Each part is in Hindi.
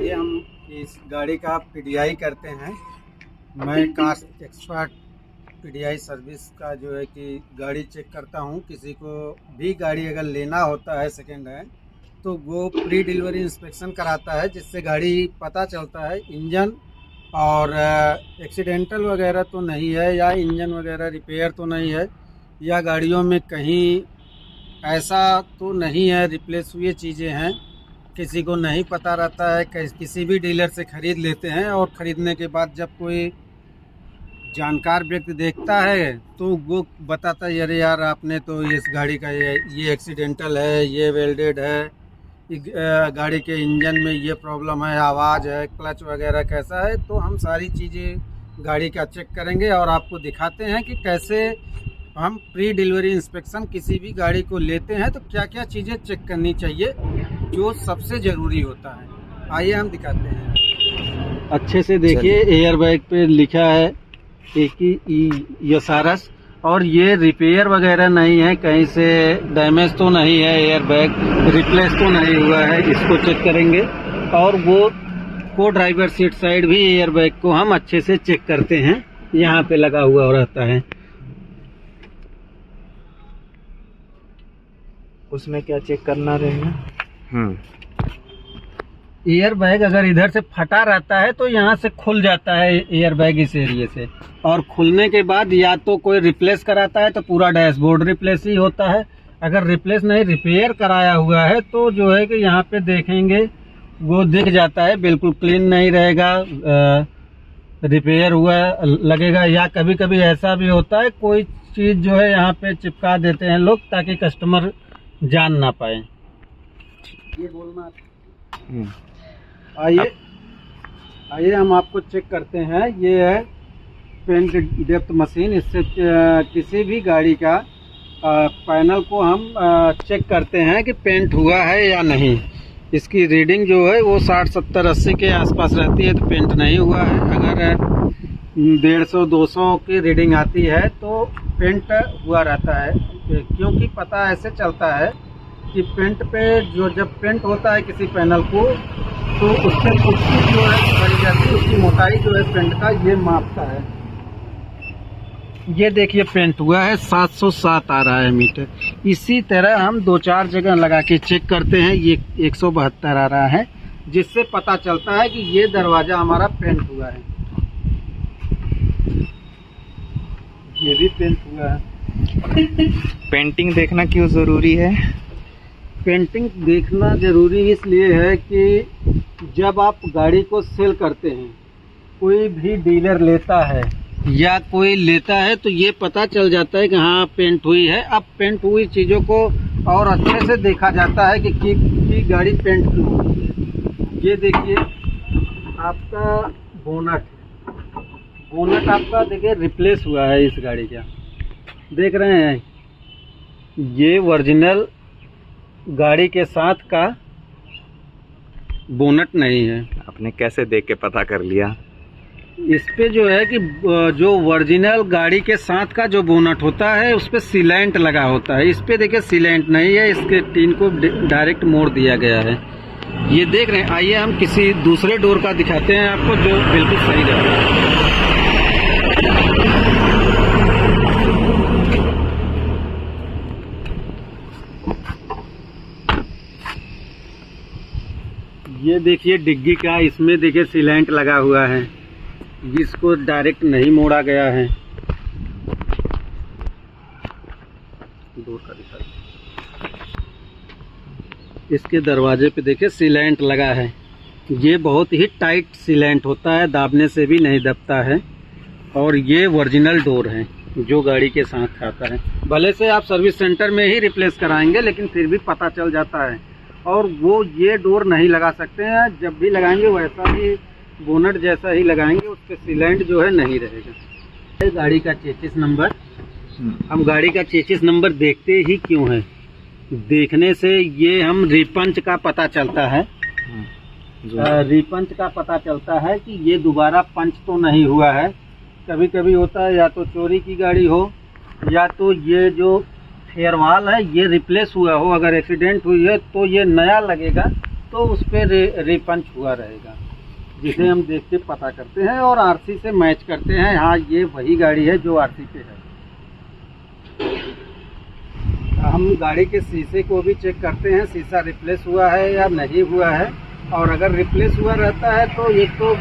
आइए हम इस गाड़ी का पीडीआई करते हैं। मैं कास्ट एक्सपर्ट पीडीआई सर्विस का जो है कि गाड़ी चेक करता हूं। किसी को भी गाड़ी अगर लेना होता है सेकेंड हैंड तो वो प्री डिलीवरी इंस्पेक्शन कराता है, जिससे गाड़ी पता चलता है इंजन और एक्सीडेंटल वगैरह तो नहीं है, या इंजन वगैरह रिपेयर तो नहीं है, या गाड़ियों में कहीं ऐसा तो नहीं है रिप्लेस हुई चीज़ें हैं। किसी को नहीं पता रहता है, किसी भी डीलर से ख़रीद लेते हैं और ख़रीदने के बाद जब कोई जानकार व्यक्ति देखता है तो वो बताता है, अरे यार आपने तो इस गाड़ी का ये एक्सीडेंटल है, ये वेल्डेड है, गाड़ी के इंजन में ये प्रॉब्लम है, आवाज़ है, क्लच वगैरह कैसा है। तो हम सारी चीज़ें गाड़ी का चेक करेंगे और आपको दिखाते हैं कि कैसे हम प्री डिलीवरी इंस्पेक्शन किसी भी गाड़ी को लेते हैं तो क्या क्या चीज़ें चेक करनी चाहिए जो सबसे ज़रूरी होता है। आइए हम दिखाते हैं। अच्छे से देखिए, एयर बैग पे लिखा है यसारस, और ये रिपेयर वगैरह नहीं है, कहीं से डैमेज तो नहीं है, एयर बैग रिप्लेस तो नहीं हुआ है, इसको चेक करेंगे। और वो को ड्राइवर सीट साइड भी एयर बैग को हम अच्छे से चेक करते हैं, यहाँ पे लगा हुआ रहता है। उसमें क्या चेक करना रहेगा? एयर बैग अगर इधर से फटा रहता है तो यहाँ से खुल जाता है एयर बैग इस एरिया से, और खुलने के बाद या तो कोई रिप्लेस कराता है तो पूरा डैशबोर्ड रिप्लेस ही होता है। अगर रिप्लेस नहीं रिपेयर कराया हुआ है तो जो है कि यहाँ पे देखेंगे वो दिख जाता है, बिल्कुल क्लीन नहीं रहेगा, रिपेयर हुआ लगेगा। या कभी कभी ऐसा भी होता है कोई चीज़ जो है यहाँ पे चिपका देते हैं लोग ताकि कस्टमर जान ना पाए। ये बोलना आइए हम आपको चेक करते हैं। ये है पेंट डेप्थ मशीन, इससे किसी भी गाड़ी का पैनल को हम चेक करते हैं कि पेंट हुआ है या नहीं। इसकी रीडिंग जो है वो 60, 70, 80 के आसपास रहती है तो पेंट नहीं हुआ है। अगर 150, 200 की रीडिंग आती है तो पेंट हुआ रहता है, क्योंकि पता ऐसे चलता है कि पेंट पे जब पेंट होता है किसी पैनल को तो उससे पुट्टी जो है भरी जाती है, उसकी मोटाई जो है पेंट का ये मापता है। ये देखिए पेंट हुआ है 707 आ रहा है मीटर। इसी तरह हम 2-4 जगह लगा के चेक करते हैं, ये 172 आ रहा है, जिससे पता चलता है कि ये दरवाज़ा हमारा पेंट हुआ है। ये भी पेंट हुआ है। पेंटिंग देखना क्यों ज़रूरी है? पेंटिंग देखना ज़रूरी इसलिए है कि जब आप गाड़ी को सेल करते हैं, कोई भी डीलर लेता है या कोई लेता है तो ये पता चल जाता है कि हाँ पेंट हुई है। अब पेंट हुई चीज़ों को और अच्छे से देखा जाता है कि गाड़ी पेंट क्यों हुई है। ये देखिए आपका बोनट आपका देखिए रिप्लेस हुआ है इस गाड़ी का, देख रहे हैं। ये ओरिजिनल गाड़ी के साथ का बोनट नहीं है। आपने कैसे देख के पता कर लिया? इस पे जो है कि जो ओरिजिनल गाड़ी के साथ का जो बोनट होता है उस पे सीलेंट लगा होता है, इस पे देखिए सीलेंट नहीं है, इसके टीन को डायरेक्ट मोड़ दिया गया है। ये देख रहे हैं। आइए हम किसी दूसरे डोर का दिखाते हैं आपको जो बिल्कुल सही रहता है। ये देखिए डिग्गी का, इसमें देखिए सीलेंट लगा हुआ है, जिसको डायरेक्ट नहीं मोड़ा गया है। दूर का दिखाइए। इसके दरवाजे पे देखिए सीलेंट लगा है, ये बहुत ही टाइट सीलेंट होता है, दाबने से भी नहीं दबता है। और ये ओरिजिनल डोर है जो गाड़ी के साथ आता है। भले से आप सर्विस सेंटर में ही रिप्लेस कराएंगे लेकिन फिर भी पता चल जाता है। और वो ये डोर नहीं लगा सकते हैं, जब भी लगाएंगे वैसा ही बोनट जैसा ही लगाएंगे, उस पर सीलेंट जो है नहीं रहेगा। गाड़ी का चेसिस नंबर, हम गाड़ी का चेसिस नंबर देखते ही क्यों है, देखने से ये हम रिपंच का पता चलता है। रिपंच का पता चलता है कि ये दोबारा पंच तो नहीं हुआ है। कभी कभी होता है या तो चोरी की गाड़ी हो या तो ये जो फेयरवाल है ये रिप्लेस हुआ हो। अगर एक्सीडेंट हुई है तो ये नया लगेगा, तो उस पर रिपंच हुआ रहेगा, जिसे हम देख के पता करते हैं और आरसी से मैच करते हैं। हाँ, ये वही गाड़ी है जो आरसी पे है। हम गाड़ी के शीशे को भी चेक करते हैं, शीशा रिप्लेस हुआ है या नहीं हुआ है। और अगर रिप्लेस हुआ रहता है तो एक तो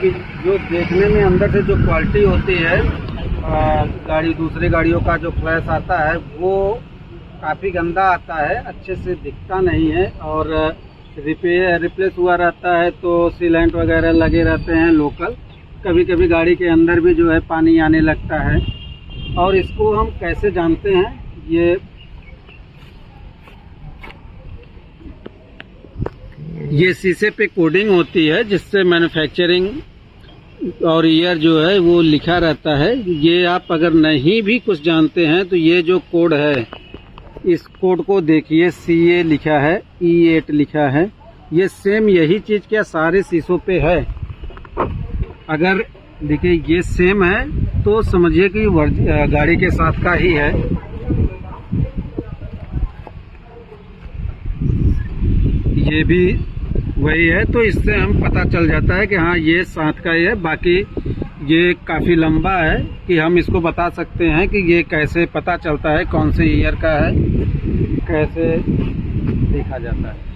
जो देखने में अंदर से जो क्वालिटी होती है, गाड़ी दूसरे गाड़ियों का जो फ्लैश आता है वो काफ़ी गंदा आता है, अच्छे से दिखता नहीं है। और रिप्लेस हुआ रहता है तो सीलेंट वगैरह लगे रहते हैं लोकल, कभी कभी गाड़ी के अंदर भी जो है पानी आने लगता है। और इसको हम कैसे जानते हैं, ये शीशे पे कोडिंग होती है जिससे मैन्युफैक्चरिंग और ईयर जो है वो लिखा रहता है। ये आप अगर नहीं भी कुछ जानते हैं तो ये जो कोड है, इस कोड को देखिए, CA लिखा है, E8 लिखा है। ये सेम यही चीज़ क्या सारे शीशों पे है? अगर देखिए ये सेम है तो समझिए कि गाड़ी के साथ का ही है। ये भी वही है, तो इससे हम पता चल जाता है कि हाँ ये साथ का ही है। बाकी ये काफ़ी लंबा है कि हम इसको बता सकते हैं कि ये कैसे पता चलता है कौन से ईयर का है, कैसे देखा जाता है।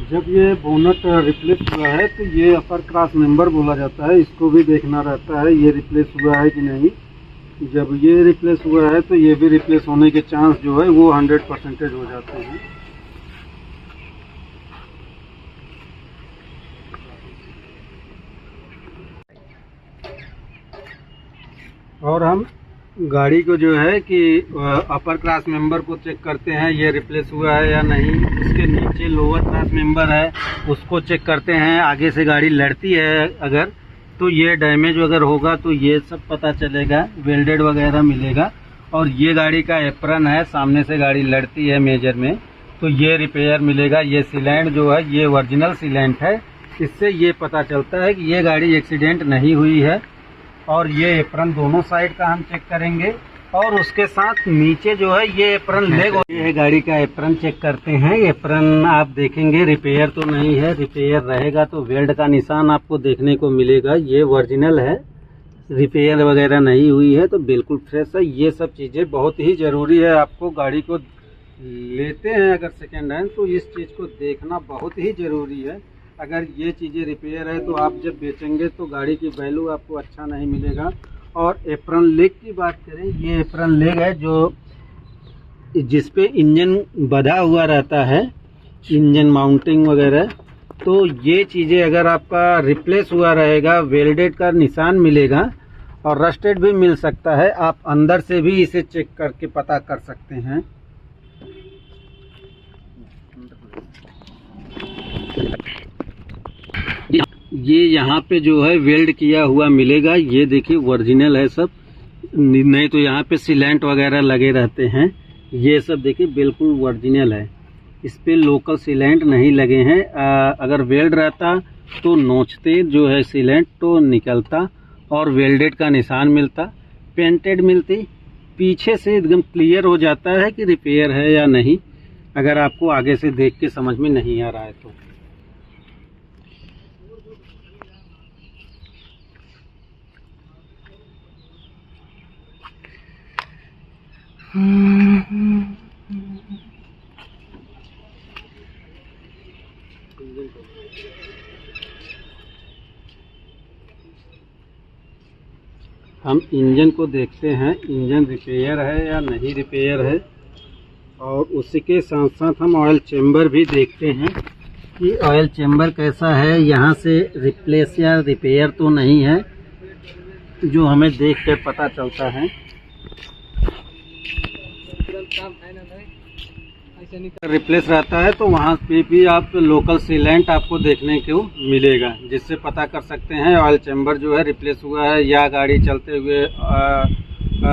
जब ये बोनट रिप्लेस हुआ है तो ये अपर क्रॉस मेंबर बोला जाता है, इसको भी देखना रहता है ये रिप्लेस हुआ है कि नहीं। जब ये रिप्लेस हुआ है तो ये भी रिप्लेस होने के चांस जो है वो 100% हो जाते हैं। और हम गाड़ी को जो है कि अपर क्लास मेंबर को चेक करते हैं, ये रिप्लेस हुआ है या नहीं। उसके नीचे लोअर क्लास मेंबर है, उसको चेक करते हैं। आगे से गाड़ी लड़ती है अगर, तो ये डैमेज अगर होगा तो ये सब पता चलेगा, वेल्डेड वगैरह मिलेगा। और ये गाड़ी का एप्रन है, सामने से गाड़ी लड़ती है मेजर में, तो ये रिपेयर मिलेगा। ये सीलेंट जो है ये ओरिजिनल सीलेंट है, इससे ये पता चलता है कि ये गाड़ी एक्सीडेंट नहीं हुई है। और ये एप्रन दोनों साइड का हम चेक करेंगे। और उसके साथ नीचे जो है ये एप्रन लेग, ये है गाड़ी का एप्रन चेक करते हैं। एप्रन आप देखेंगे रिपेयर तो नहीं है, रिपेयर रहेगा तो वेल्ड का निशान आपको देखने को मिलेगा। ये ओरिजिनल है, रिपेयर वगैरह नहीं हुई है तो बिल्कुल फ्रेश है। ये सब चीज़ें बहुत ही ज़रूरी है, आपको गाड़ी को लेते हैं अगर सेकेंड हैंड तो इस चीज़ को देखना बहुत ही ज़रूरी है। अगर ये चीज़ें रिपेयर है तो आप जब बेचेंगे तो गाड़ी की वैल्यू आपको अच्छा नहीं मिलेगा। और एप्रन लेग की बात करें, ये एप्रन लेग है जो जिस पे इंजन बंधा हुआ रहता है, इंजन माउंटिंग वगैरह। तो ये चीज़ें अगर आपका रिप्लेस हुआ रहेगा, वेल्डेड का निशान मिलेगा और रस्टेड भी मिल सकता है। आप अंदर से भी इसे चेक करके पता कर सकते हैं। ये यहाँ पे जो है वेल्ड किया हुआ मिलेगा, ये देखिए ओरिजिनल है सब, नहीं तो यहाँ पे सीलेंट वगैरह लगे रहते हैं। ये सब देखिए बिल्कुल ओरिजिनल है, इस पे लोकल सीलेंट नहीं लगे हैं। अगर वेल्ड रहता तो नोचते जो है सीलेंट तो निकलता और वेल्डेड का निशान मिलता, पेंटेड मिलती, पीछे से एकदम क्लियर हो जाता है कि रिपेयर है या नहीं, अगर आपको आगे से देख के समझ में नहीं आ रहा है तो। हम इंजन को देखते हैं, इंजन रिपेयर है या नहीं रिपेयर है। और उसी के साथ साथ हम ऑयल चेम्बर भी देखते हैं कि ऑयल चेम्बर कैसा है, यहाँ से रिप्लेस या रिपेयर तो नहीं है, जो हमें देख कर पता चलता है। रिप्लेस रहता है तो वहाँ पे भी आप लोकल सीलेंट आपको देखने को मिलेगा, जिससे पता कर सकते हैं ऑयल चैम्बर जो है रिप्लेस हुआ है, या गाड़ी चलते हुए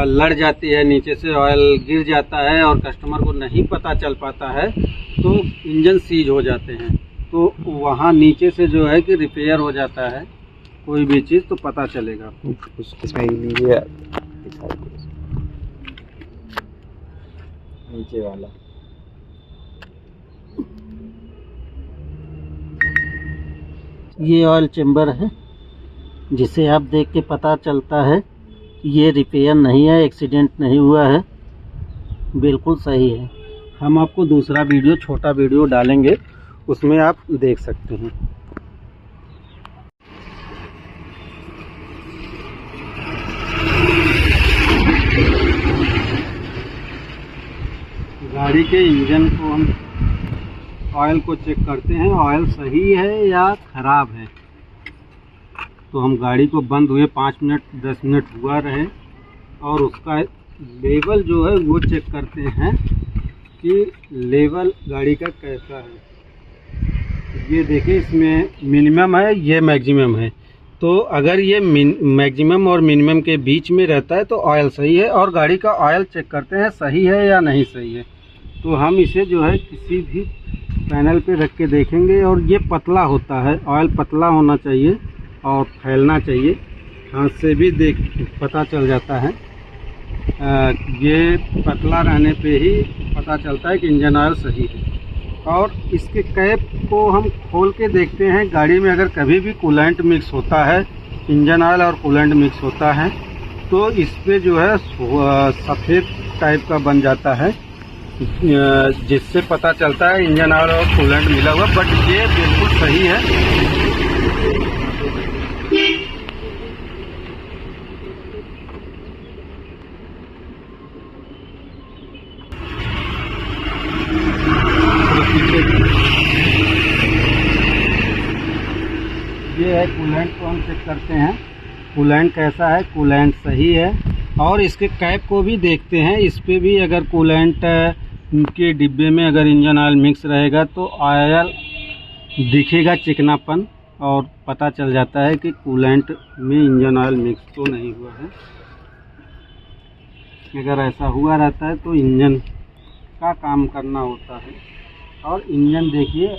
लड़ जाती है, नीचे से ऑयल गिर जाता है और कस्टमर को नहीं पता चल पाता है तो इंजन सीज हो जाते हैं। तो वहाँ नीचे से जो है कि रिपेयर हो जाता है कोई भी चीज़ तो पता चलेगा। इसमें ये नीचे वाला ये ऑयल चैम्बर है, जिसे आप देख के पता चलता है कि ये रिपेयर नहीं है, एक्सीडेंट नहीं हुआ है, बिल्कुल सही है। हम आपको दूसरा वीडियो, छोटा वीडियो डालेंगे, उसमें आप देख सकते हैं। गाड़ी के इंजन को हम ऑयल को चेक करते हैं, ऑयल सही है या ख़राब है। तो हम गाड़ी को बंद हुए 5 मिनट 10 मिनट हुआ रहे और उसका लेवल जो है वो चेक करते हैं कि लेवल गाड़ी का कैसा है। ये देखिए, इसमें मिनिमम है, ये मैक्सिमम है। तो अगर ये मैक्सिमम और मिनिमम के बीच में रहता है तो ऑयल सही है, और गाड़ी का ऑयल चेक करते हैं सही है या नहीं सही है। तो हम इसे जो है किसी भी पैनल पे रख के देखेंगे, और ये पतला होता है, ऑयल पतला होना चाहिए और फैलना चाहिए, हाथ से भी पता चल जाता है। ये पतला रहने पे ही पता चलता है कि इंजन ऑयल सही है। और इसके कैप को हम खोल के देखते हैं, गाड़ी में अगर कभी भी कूलेंट मिक्स होता है, इंजन ऑयल और कूलेंट मिक्स होता है तो इस पे जो है सफ़ेद टाइप का बन जाता है, जिससे पता चलता है इंजन ऑयल और कूलेंट मिला हुआ। बट ये बिल्कुल सही है। ये है कूलेंट को हम चेक करते हैं, कूलेंट कैसा है, कूलेंट सही है। और इसके कैप को भी देखते हैं, इस पे भी अगर कूलेंट के डिब्बे में अगर इंजन ऑयल मिक्स रहेगा तो ऑयल दिखेगा चिकनापन, और पता चल जाता है कि कूलेंट में इंजन ऑयल मिक्स तो नहीं हुआ है। अगर ऐसा हुआ रहता है तो इंजन का काम करना होता है। और इंजन देखिए,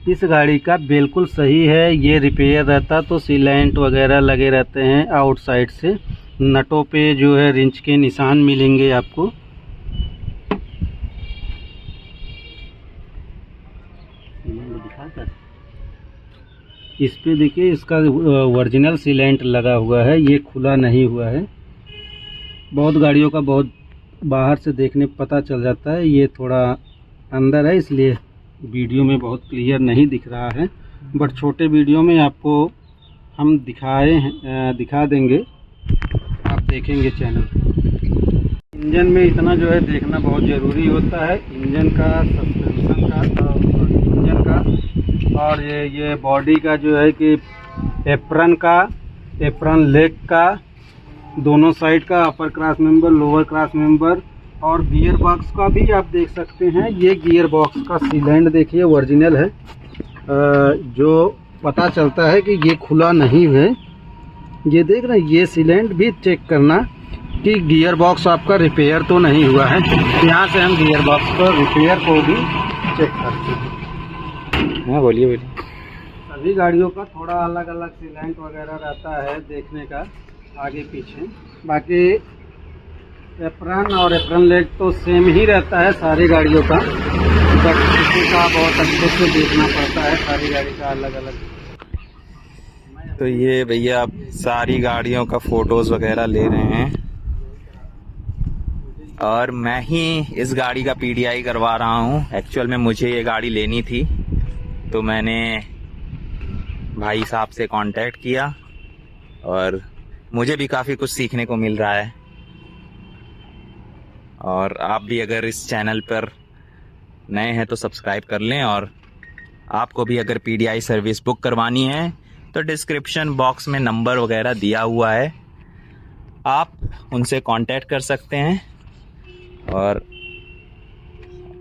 इस गाड़ी का बिल्कुल सही है। ये रिपेयर रहता तो सीलेंट वगैरह लगे रहते हैं आउटसाइड से, नटों पे जो है रिंच के निशान मिलेंगे आपको। इस पे देखिए, इसका ओरिजिनल सीलेंट लगा हुआ है, ये खुला नहीं हुआ है। बहुत गाड़ियों का बहुत बाहर से देखने पता चल जाता है, ये थोड़ा अंदर है, इसलिए वीडियो में बहुत क्लियर नहीं दिख रहा है। बट छोटे वीडियो में आपको हम दिखा देंगे, आप देखेंगे चैनल। इंजन में इतना जो है देखना बहुत ज़रूरी होता है, इंजन का, सस्पेंशन का, इंजन का, और ये बॉडी का जो है कि एप्रन लेग का, दोनों साइड का, upper cross member, lower cross member, और गियर बॉक्स का भी आप देख सकते हैं। ये गियर बॉक्स का सीलेंट देखिए ओरिजिनल है, जो पता चलता है कि ये खुला नहीं है। ये देख रहे हैं, ये सीलेंट भी चेक करना कि गियर बॉक्स आपका रिपेयर तो नहीं हुआ है। यहाँ से हम गियर बॉक्स पर रिपेयर को भी चेक करते हैं। हाँ बोलिए। सभी गाड़ियों का थोड़ा अलग अलग सीलेंट वगैरह रहता है देखने का, आगे पीछे। बाकी एप्रन और एप्रन लेग तो सेम ही रहता है सारी गाड़ियों का, बट किसी का बहुत अच्छे से देखना पड़ता है, सारी गाड़ी का अलग अलग। तो ये भैया आप सारी गाड़ियों का फोटोज वगैरह ले रहे हैं, और मैं ही इस गाड़ी का पीडीआई करवा रहा हूँ। एक्चुअल में मुझे ये गाड़ी लेनी थी, तो मैंने भाई साहब से कांटेक्ट किया, और मुझे भी काफ़ी कुछ सीखने को मिल रहा है। और आप भी अगर इस चैनल पर नए हैं तो सब्सक्राइब कर लें, और आपको भी अगर पीडीआई सर्विस बुक करवानी है तो डिस्क्रिप्शन बॉक्स में नंबर वगैरह दिया हुआ है, आप उनसे कांटेक्ट कर सकते हैं। और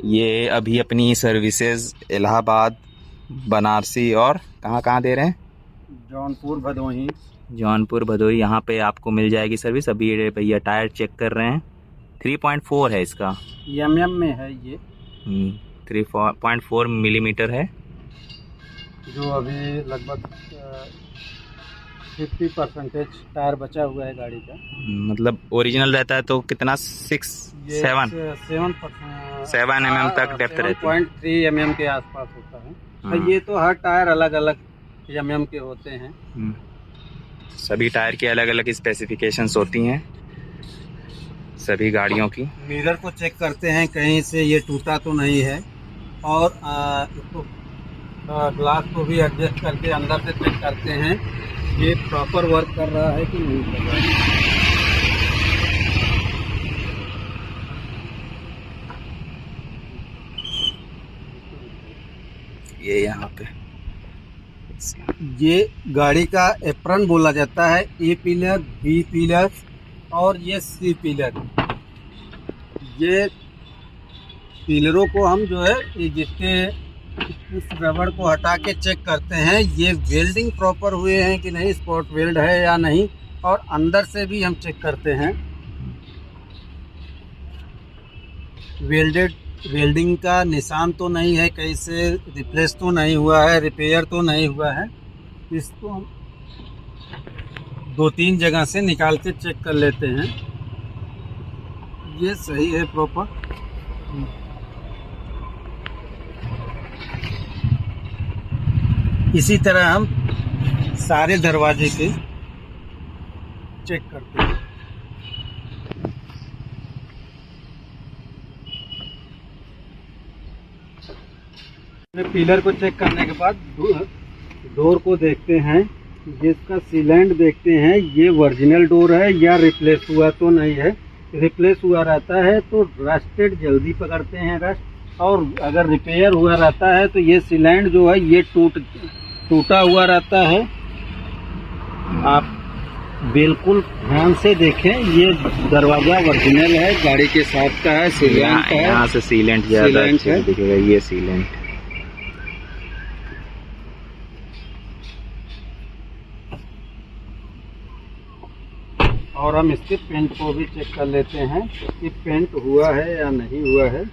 ये अभी अपनी सर्विसेज इलाहाबाद, बनारसी और कहाँ कहाँ दे रहे हैं? जौनपुर भदोही। जौनपुर भदोही, यहाँ पे आपको मिल जाएगी सर्विस। अभी ये भैया टायर चेक कर रहे हैं। 3.4 है इसका, एमएम में है ये। 3.4 मिलीमीटर है, जो अभी लगभग 50% टायर बचा हुआ है गाड़ी का। मतलब ओरिजिनल रहता है तो कितना, 7 mm तक डेप्थ रहती है। 7.3 mm के आसपास होता है। तो ये तो हर टायर अलग अलग mm के होते हैं। सभी टायर की अलग अलग स्पेसिफिकेशंस होती हैं सभी गाड़ियों की। मिरर को चेक करते हैं कहीं से ये टूटा तो नहीं है, और इसको ग्लास को भी एडजस्ट करके अंदर से चेक करते हैं ये प्रॉपर वर्क कर रहा है कि नहीं कर रहा है। ये यहाँ पे ये गाड़ी का एप्रन बोला जाता है, ए पिलर, बी पिलर और ये सी पिलर। ये पिलरों को हम जो है ये जितने इस रबड़ को हटा के चेक करते हैं ये वेल्डिंग प्रॉपर हुए हैं कि नहीं, स्पॉट वेल्ड है या नहीं, और अंदर से भी हम चेक करते हैं वेल्डिंग का निशान तो नहीं है, कहीं से रिप्लेस तो नहीं हुआ है, रिपेयर तो नहीं हुआ है। इसको हम 2-3 जगह से निकाल के चेक कर लेते हैं ये सही है प्रॉपर। इसी तरह हम सारे दरवाजे के चेक करते हैं। पिलर को चेक करने के बाद डोर को देखते हैं, जिसका सीलेंट देखते हैं ये ओरिजिनल डोर है या रिप्लेस हुआ तो नहीं है। रिप्लेस हुआ रहता है तो रस्टेड जल्दी पकड़ते हैं रस्ट, और अगर रिपेयर हुआ रहता है तो ये सीलेंट जो है ये टूटा हुआ रहता है। आप बिल्कुल ध्यान से देखें, ये दरवाजा ओरिजिनल है, गाड़ी के साथ का है, सीलेंट है। यहाँ से सीलेंट ज्यादा दिखेगा, ये सीलेंट। और हम इसके पेंट को भी चेक कर लेते हैं कि पेंट हुआ है या नहीं हुआ है।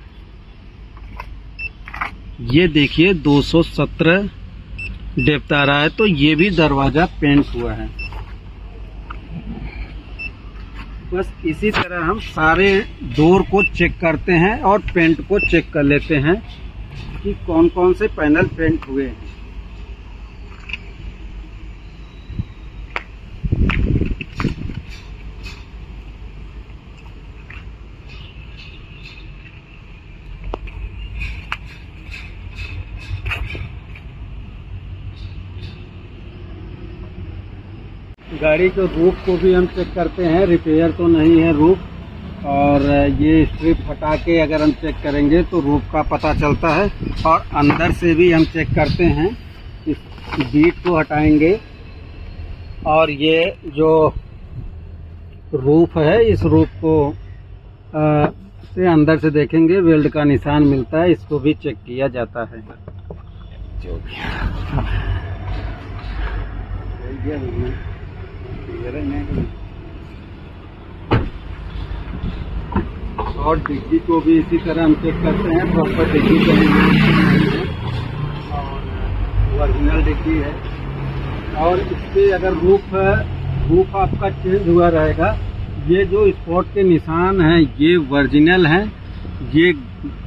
ये देखिए 217 डेप्थ आ रहा है, तो ये भी दरवाजा पेंट हुआ है। बस इसी तरह हम सारे डोर को चेक करते हैं और पेंट को चेक कर लेते हैं कि कौन कौन से पैनल पेंट हुए हैं। गाड़ी के रूफ को भी हम चेक करते हैं, रिपेयर तो नहीं है रूफ। और ये स्ट्रिप हटा के अगर हम चेक करेंगे तो रूफ का पता चलता है। और अंदर से भी हम चेक करते हैं, इस बीट को हटाएंगे और ये जो रूफ है इस रूफ को से अंदर से देखेंगे, वेल्ड का निशान मिलता है, इसको भी चेक किया जाता है। जो भी और डिग्गी को भी इसी तरह हम चेक करते हैं, प्रॉपर डिग्गी और ओरिजिनल डिग्गी है। और इसके अगर रूफ आपका चेंज हुआ रहेगा, ये जो स्पॉट के निशान हैं ये ओरिजिनल हैं, ये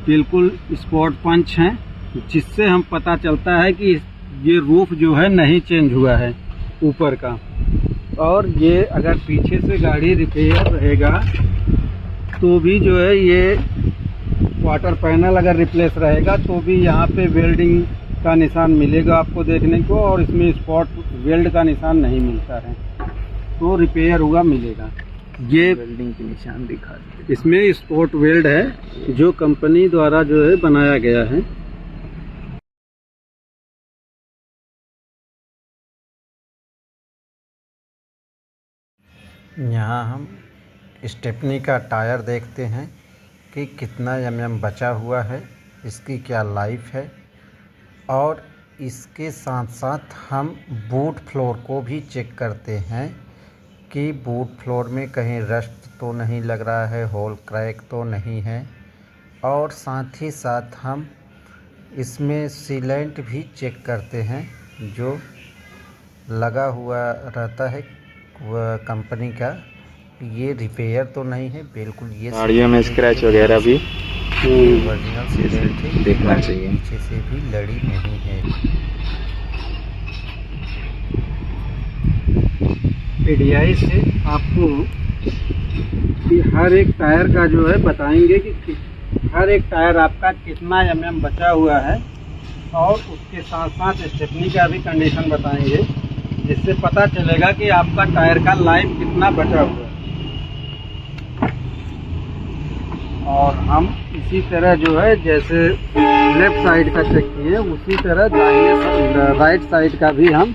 बिल्कुल स्पॉट पंच हैं, जिससे हम पता चलता है कि ये रूफ जो है नहीं चेंज हुआ है ऊपर का। और ये अगर पीछे से गाड़ी रिपेयर रहेगा तो भी जो है ये वाटर पैनल अगर रिप्लेस रहेगा तो भी यहाँ पे वेल्डिंग का निशान मिलेगा आपको देखने को, और इसमें स्पॉट वेल्ड का निशान नहीं मिलता है, तो रिपेयर हुआ मिलेगा। ये वेल्डिंग के निशान दिखा, इसमें स्पॉट वेल्ड है जो कंपनी द्वारा जो है बनाया गया है। यहाँ हम स्टेपनी का टायर देखते हैं कि कितना एमएम बचा हुआ है, इसकी क्या लाइफ है, और इसके साथ साथ हम बूट फ्लोर को भी चेक करते हैं कि बूट फ्लोर में कहीं रस्ट तो नहीं लग रहा है, होल क्रैक तो नहीं है, और साथ ही साथ हम इसमें सीलेंट भी चेक करते हैं जो लगा हुआ रहता है वह कंपनी का, ये रिपेयर तो नहीं है बिल्कुल। ये गाड़ियों में स्क्रैच वगैरह भी ओरिजिनल सीलेंट है, देखना चाहिए, पीछे से भी लड़ी नहीं है। पीडीआई से आपको हर एक टायर का जो है बताएंगे कि हर एक टायर आपका कितना एमएम बचा हुआ है, और उसके साथ साथ स्टेपनी का भी कंडीशन बताएंगे, जिससे पता चलेगा कि आपका टायर का लाइफ कितना बचा हुआ है। और हम इसी तरह जो है जैसे लेफ्ट साइड का चेक किए उसी तरह दाहिने राइट साइड का भी हम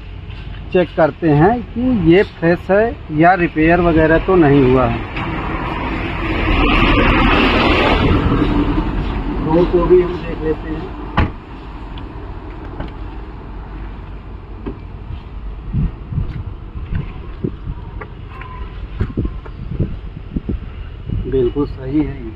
चेक करते हैं कि ये फ्रेश है या रिपेयर वगैरह तो नहीं हुआ है। रोड को भी हम देख लेते हैं। बिल्कुल सही है ये।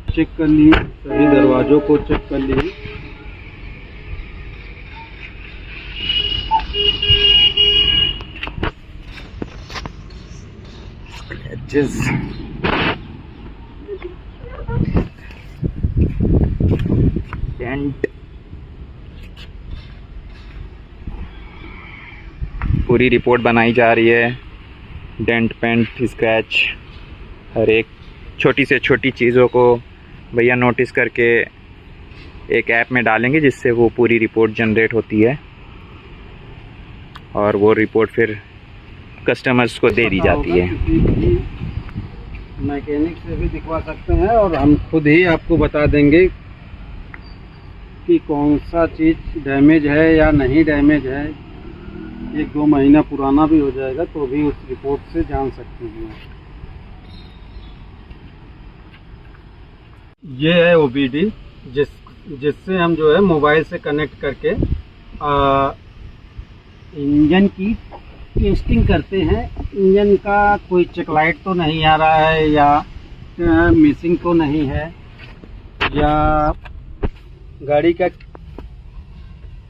चेक कर लिए, सभी दरवाजों को चेक कर लिए। डेंट पूरी रिपोर्ट बनाई जा रही है, डेंट पेंट स्क्रैच हर एक छोटी से छोटी चीज़ों को भैया नोटिस करके एक ऐप में डालेंगे, जिससे वो पूरी रिपोर्ट जनरेट होती है और वो रिपोर्ट फिर कस्टमर्स को दे दी जाती है। मैकेनिक से भी दिखवा सकते हैं और हम खुद ही आपको बता देंगे कि कौन सा चीज़ डैमेज है या नहीं डैमेज है। 1-2 महीना पुराना भी हो जाएगा तो भी उस रिपोर्ट से जान सकते हैं। ये है OBD, जिससे हम जो है मोबाइल से कनेक्ट करके इंजन की टेस्टिंग करते हैं। इंजन का कोई चेक लाइट तो नहीं आ रहा है या मिसिंग तो नहीं है, या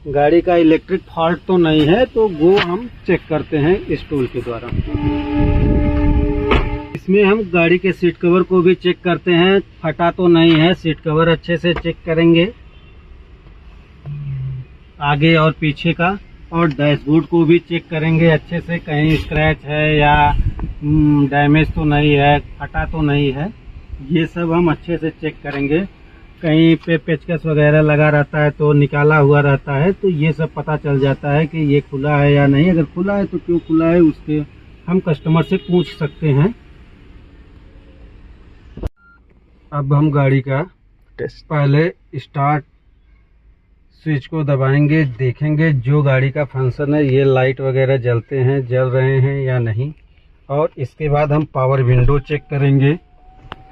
गाड़ी का इलेक्ट्रिक फॉल्ट तो नहीं है, तो वो हम चेक करते हैं इस टूल के द्वारा। इसमें हम गाड़ी के सीट कवर को भी चेक करते हैं, फटा तो नहीं है, सीट कवर अच्छे से चेक करेंगे आगे और पीछे का, और डैशबोर्ड को भी चेक करेंगे अच्छे से, कहीं स्क्रैच है या डैमेज तो नहीं है, फटा तो नहीं है, ये सब हम अच्छे से चेक करेंगे। कहीं पे पेचकस वगैरह लगा रहता है तो निकाला हुआ रहता है, तो ये सब पता चल जाता है कि ये खुला है या नहीं। अगर खुला है तो क्यों खुला है, उसके हम कस्टमर से पूछ सकते हैं। अब हम गाड़ी का पहले स्टार्ट स्विच को दबाएंगे, देखेंगे जो गाड़ी का फंक्शन है, ये लाइट वगैरह जलते हैं, जल रहे हैं या नहीं, और इसके बाद हम पावर विंडो चेक करेंगे,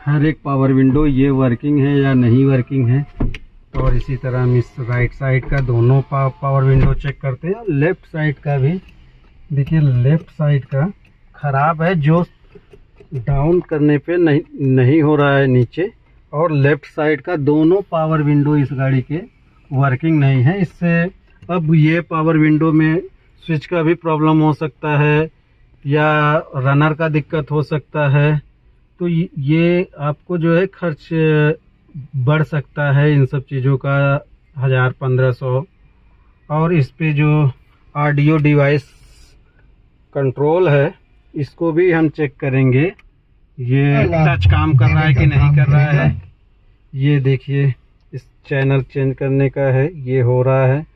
हर एक पावर विंडो ये वर्किंग है या नहीं वर्किंग है। और इसी तरह हम इस राइट साइड का दोनों पावर विंडो चेक करते हैं। लेफ्ट साइड का भी देखिए, लेफ्ट साइड का खराब है, जो डाउन करने पे नहीं हो रहा है नीचे, और लेफ्ट साइड का दोनों पावर विंडो इस गाड़ी के वर्किंग नहीं है। इससे अब ये पावर विंडो में स्विच का भी प्रॉब्लम हो सकता है या रनर का दिक्कत हो सकता है, तो ये आपको जो है खर्च बढ़ सकता है इन सब चीज़ों का 1000-1500। और इस पे जो ऑडियो डिवाइस कंट्रोल है, इसको भी हम चेक करेंगे, ये टच काम कर रहा है कि नहीं कर रहा है। ये देखिए, इस चैनल चेंज करने का है, ये हो रहा है।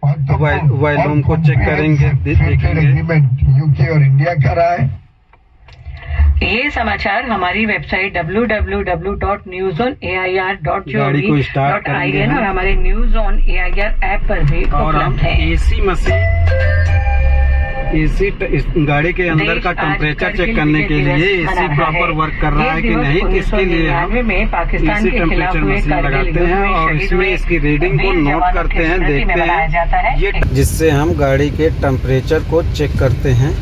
वॉल्यूम को चेक करेंगे, देखेंगे यूके और इंडिया का रहा है। ये समाचार हमारी वेबसाइट www.newsonair.gov.in और हमारे न्यूज ऑन एआईआर ऐप पर भी उपलब्ध है। एसी मशीन, एसी गाड़ी के अंदर का टेम्परेचर चेक करने के लिए एसी प्रॉपर वर्क कर रहा है कि नहीं, इसके लिए हम एसी टेम्परेचर मशीन लगाते हैं और इसमें इसकी रीडिंग को नोट करते हैं, देखते हैं ये, जिससे हम गाड़ी के टेम्परेचर को चेक करते हैं।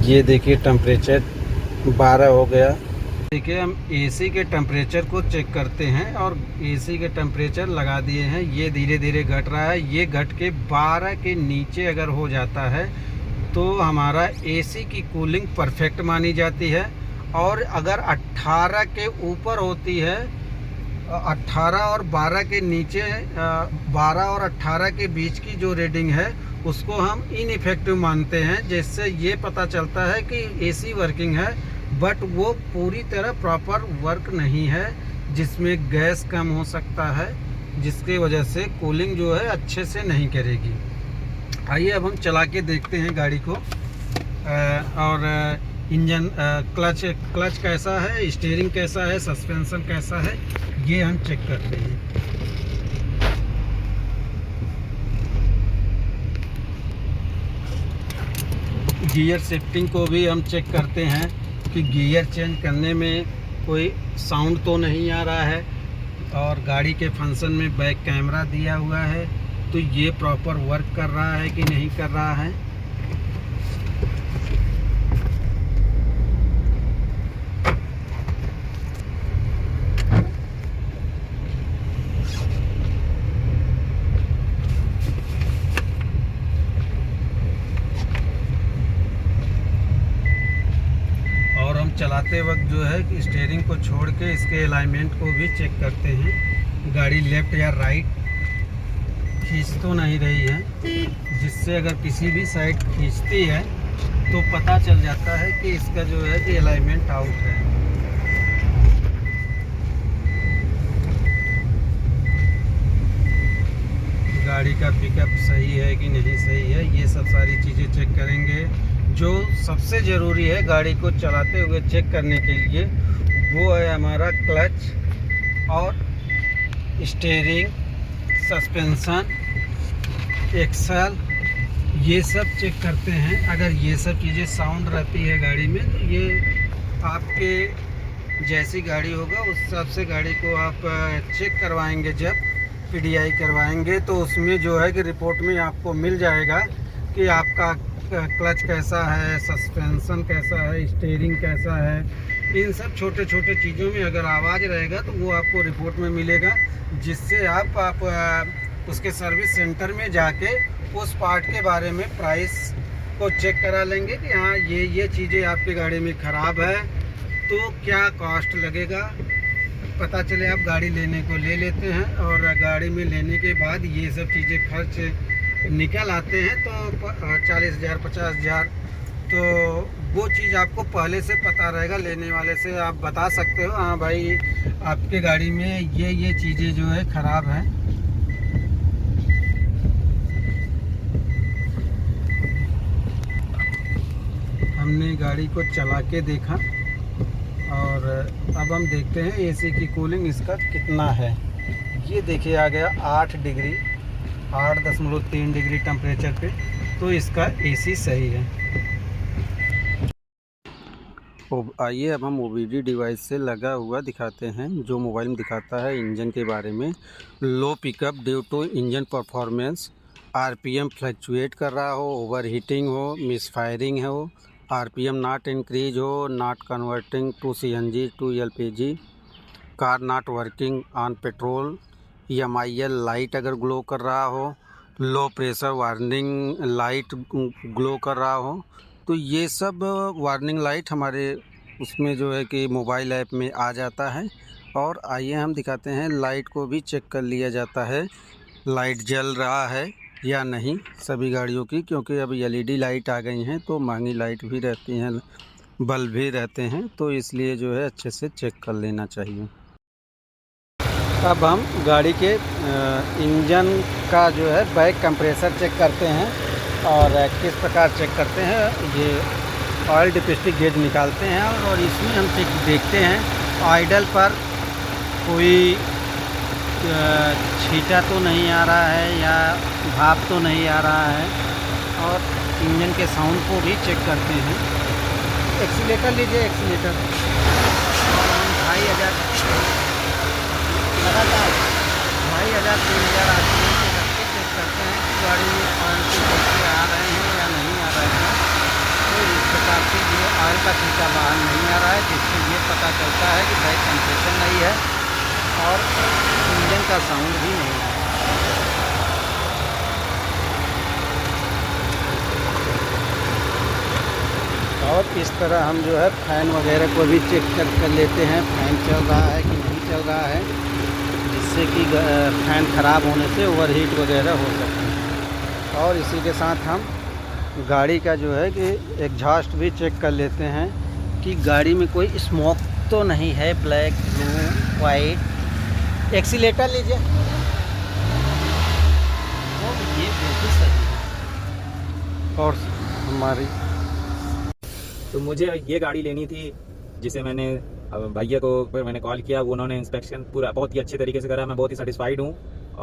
ये देखिए टेम्परेचर 12 हो गया। देखिए हम एसी के टेम्परेचर को चेक करते हैं और एसी के टेम्परेचर लगा दिए हैं। ये धीरे धीरे घट रहा है। ये घट के 12 के नीचे अगर हो जाता है तो हमारा एसी की कूलिंग परफेक्ट मानी जाती है, और अगर 18 के ऊपर होती है, 18 और 12 के नीचे, 12 और 18 के बीच की जो रीडिंग है उसको हम इनइफेक्टिव मानते हैं, जिससे ये पता चलता है कि एसी वर्किंग है, बट वो पूरी तरह प्रॉपर वर्क नहीं है, जिसमें गैस कम हो सकता है, जिसकी वजह से कूलिंग जो है अच्छे से नहीं करेगी। आइए अब हम चला के देखते हैं गाड़ी को, और इंजन, क्लच कैसा है, स्टीयरिंग कैसा है, सस्पेंशन कैसा है, ये हम चेक करते हैं। गियर शिफ्टिंग को भी हम चेक करते हैं कि गियर चेंज करने में कोई साउंड तो नहीं आ रहा है, और गाड़ी के फंक्शन में बैक कैमरा दिया हुआ है तो ये प्रॉपर वर्क कर रहा है कि नहीं कर रहा है। चलाते वक्त जो है कि स्टीयरिंग को छोड़ के इसके अलाइनमेंट को भी चेक करते हैं, गाड़ी लेफ्ट या राइट खींच तो नहीं रही है, जिससे अगर किसी भी साइड खींचती है तो पता चल जाता है कि इसका जो है कि अलाइनमेंट आउट है। गाड़ी का पिकअप सही है कि नहीं सही है, ये सब सारी चीज़ें चेक करेंगे। जो सबसे ज़रूरी है गाड़ी को चलाते हुए चेक करने के लिए वो है हमारा क्लच और स्टीयरिंग, सस्पेंशन, एक्सल, ये सब चेक करते हैं। अगर ये सब चीज़ें साउंड रहती है गाड़ी में तो ये आपके जैसी गाड़ी होगा उस हिसाब से गाड़ी को आप चेक करवाएंगे। जब पीडीआई करवाएंगे तो उसमें जो है कि रिपोर्ट में आपको मिल जाएगा कि आपका क्लच कैसा है, सस्पेंशन कैसा है, स्टीयरिंग कैसा है। इन सब छोटे छोटे चीज़ों में अगर आवाज़ रहेगा तो वो आपको रिपोर्ट में मिलेगा, जिससे आप उसके सर्विस सेंटर में जाके उस पार्ट के बारे में प्राइस को चेक करा लेंगे कि हाँ ये चीज़ें आपकी गाड़ी में ख़राब है तो क्या कॉस्ट लगेगा। पता चले आप गाड़ी लेने को ले लेते हैं और गाड़ी में लेने के बाद ये सब चीज़ें खर्च निकल आते हैं तो 40,000 50,000, तो वो चीज़ आपको पहले से पता रहेगा। लेने वाले से आप बता सकते हो हाँ भाई आपके गाड़ी में ये चीज़ें जो है ख़राब हैं। हमने गाड़ी को चला के देखा और अब हम देखते हैं एसी की कूलिंग इसका कितना है। ये देखिए आ गया 8 डिग्री, 8.3 डिग्री टेम्परेचर पे, तो इसका एसी सही है। आइए अब हम OBD डिवाइस से लगा हुआ दिखाते हैं, जो मोबाइल में दिखाता है इंजन के बारे में। Low pickup due to engine performance, RPM fluctuate कर रहा हो, ओवर हीटिंग हो, मिसफायरिंग हो, RPM नॉट इंक्रीज हो, not converting to CNG to LPG, car not working on petrol, MIL light अगर ग्लो कर रहा हो, low pressure warning light glow कर रहा हो, तो ये सब वार्निंग लाइट हमारे उसमें जो है कि मोबाइल ऐप में आ जाता है। और आइए हम दिखाते हैं लाइट को भी चेक कर लिया जाता है, लाइट जल रहा है या नहीं सभी गाड़ियों की, क्योंकि अब LED लाइट आ गई हैं तो महंगी लाइट भी रहती हैं, बल्ब भी रहते हैं, तो इसलिए जो है अच्छे से चेक कर लेना चाहिए। अब हम गाड़ी के इंजन का जो है बैक कंप्रेसर चेक करते हैं और किस प्रकार चेक करते हैं। ये ऑयल डिपिस्टिक गेज निकालते हैं और इसमें हम चेक देखते हैं आइडल पर कोई छींटा तो नहीं आ रहा है या भाप तो नहीं आ रहा है, और इंजन के साउंड को भी चेक करते हैं। एक्सीलेटर लीजिए, एक्सीलेटर 2500 लगातार 2500 3000 आरपीएम से करके चेक करते हैं कि गाड़ी में ऑयल के छींटे आ रहे हैं या नहीं आ रहे हैं। तो इस प्रकार से ये ऑयल का छींटा बाहर नहीं आ रहा है, जिससे ये पता चलता है कि भाई कंप्रेशन नहीं है और इंजन का साउंड भी नहीं है। और इस तरह हम जो है फ़ैन वगैरह को भी चेक कर लेते हैं, फ़ैन चल रहा है कि नहीं चल रहा है, जिससे कि फ़ैन ख़राब होने से ओवरहीट वगैरह हो सकती है। और इसी के साथ हम गाड़ी का जो है कि एग्जॉस्ट भी चेक कर लेते हैं कि गाड़ी में कोई स्मोक तो नहीं है, ब्लैक, ब्लू, वाइट। एक्सीलेटर लीजिए, तो ये बिल्कुल सही है। और हमारी तो मुझे ये गाड़ी लेनी थी, जिसे मैंने भैया को फिर मैंने कॉल किया, वो उन्होंने इंस्पेक्शन पूरा बहुत ही अच्छे तरीके से करा। मैं बहुत ही सेटिस्फाइड हूँ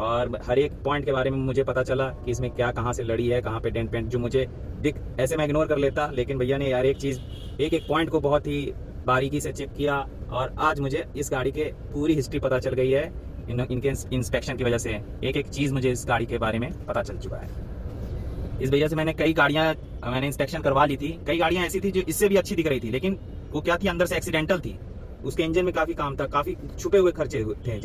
और हर एक पॉइंट के बारे में मुझे पता चला कि इसमें क्या कहाँ से लड़ी है, कहाँ पे डेंट पेंट जो मुझे दिख ऐसे मैं इग्नोर कर लेता, लेकिन भैया ने यार एक चीज़ एक पॉइंट को बहुत ही बारीकी से चेक किया और आज मुझे इस गाड़ी के पूरी हिस्ट्री पता चल गई है। इनके इंस्पेक्शन की वजह से एक चीज़ मुझे इस गाड़ी के बारे में पता चल चुका है। इस वजह से मैंने कई गाड़ियाँ मैंने इंस्पेक्शन करवा ली थी। कई गाड़ियाँ ऐसी थी जो इससे भी अच्छी दिख रही थी, लेकिन वो क्या थी, अंदर से एक्सीडेंटल थी। उसके इंजन में काफ़ी काम था, काफ़ी छुपे हुए खर्चे थे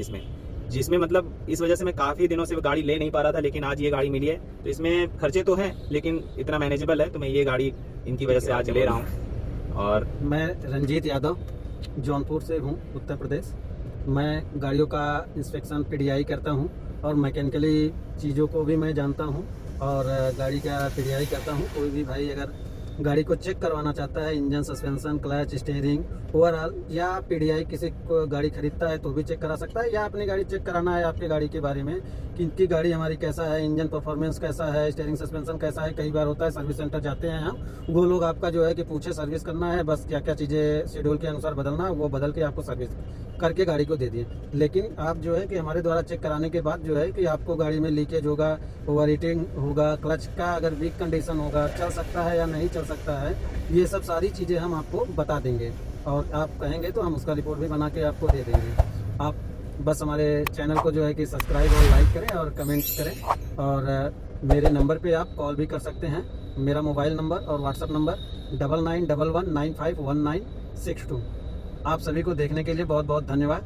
जिसमें मतलब इस वजह से मैं काफ़ी दिनों से वो गाड़ी ले नहीं पा रहा था। लेकिन आज ये गाड़ी मिली है तो इसमें खर्चे तो हैं लेकिन इतना मैनेजेबल है, तो मैं ये गाड़ी इनकी वजह से आज ले रहा हूँ। और मैं रंजीत यादव जौनपुर से हूँ, उत्तर प्रदेश। मैं गाड़ियों का इंस्पेक्शन पीडीआई करता हूँ और मैकेनिकली चीज़ों को भी मैं जानता हूँ और गाड़ी का पीडीआई करता हूँ। कोई भी भाई अगर गाड़ी को चेक करवाना चाहता है, engine, suspension, clutch, steering, overall, या पीडीआई किसी को गाड़ी खरीदता है तो भी चेक करा सकता है, या अपनी गाड़ी चेक कराना है आपकी गाड़ी के बारे में कि इनकी गाड़ी हमारी कैसा है, इंजन परफॉर्मेंस कैसा है, स्टीयरिंग सस्पेंशन कैसा है। कई बार होता है सर्विस सेंटर जाते हैं हम, वो लोग आपका जो है कि पूछे सर्विस करना है, बस क्या क्या चीज़ें शेड्यूल के अनुसार बदलना है वो बदल के आपको सर्विस करके गाड़ी को दे दिए। लेकिन आप जो है कि हमारे द्वारा चेक कराने के बाद जो है कि आपको गाड़ी में लीकेज होगा, ओवर हीटिंग होगा, क्लच का अगर वीक कंडीशन होगा, चल सकता है या नहीं चल सकता है, ये सब सारी चीज़ें हम आपको बता देंगे और आप कहेंगे तो हम उसका रिपोर्ट भी बना के आपको दे देंगे। आप बस हमारे चैनल को जो है कि सब्सक्राइब और लाइक करें और कमेंट करें। और मेरे नंबर पे आप कॉल भी कर सकते हैं। मेरा मोबाइल नंबर और व्हाट्सअप नंबर 9911951962। आप सभी को देखने के लिए बहुत बहुत धन्यवाद।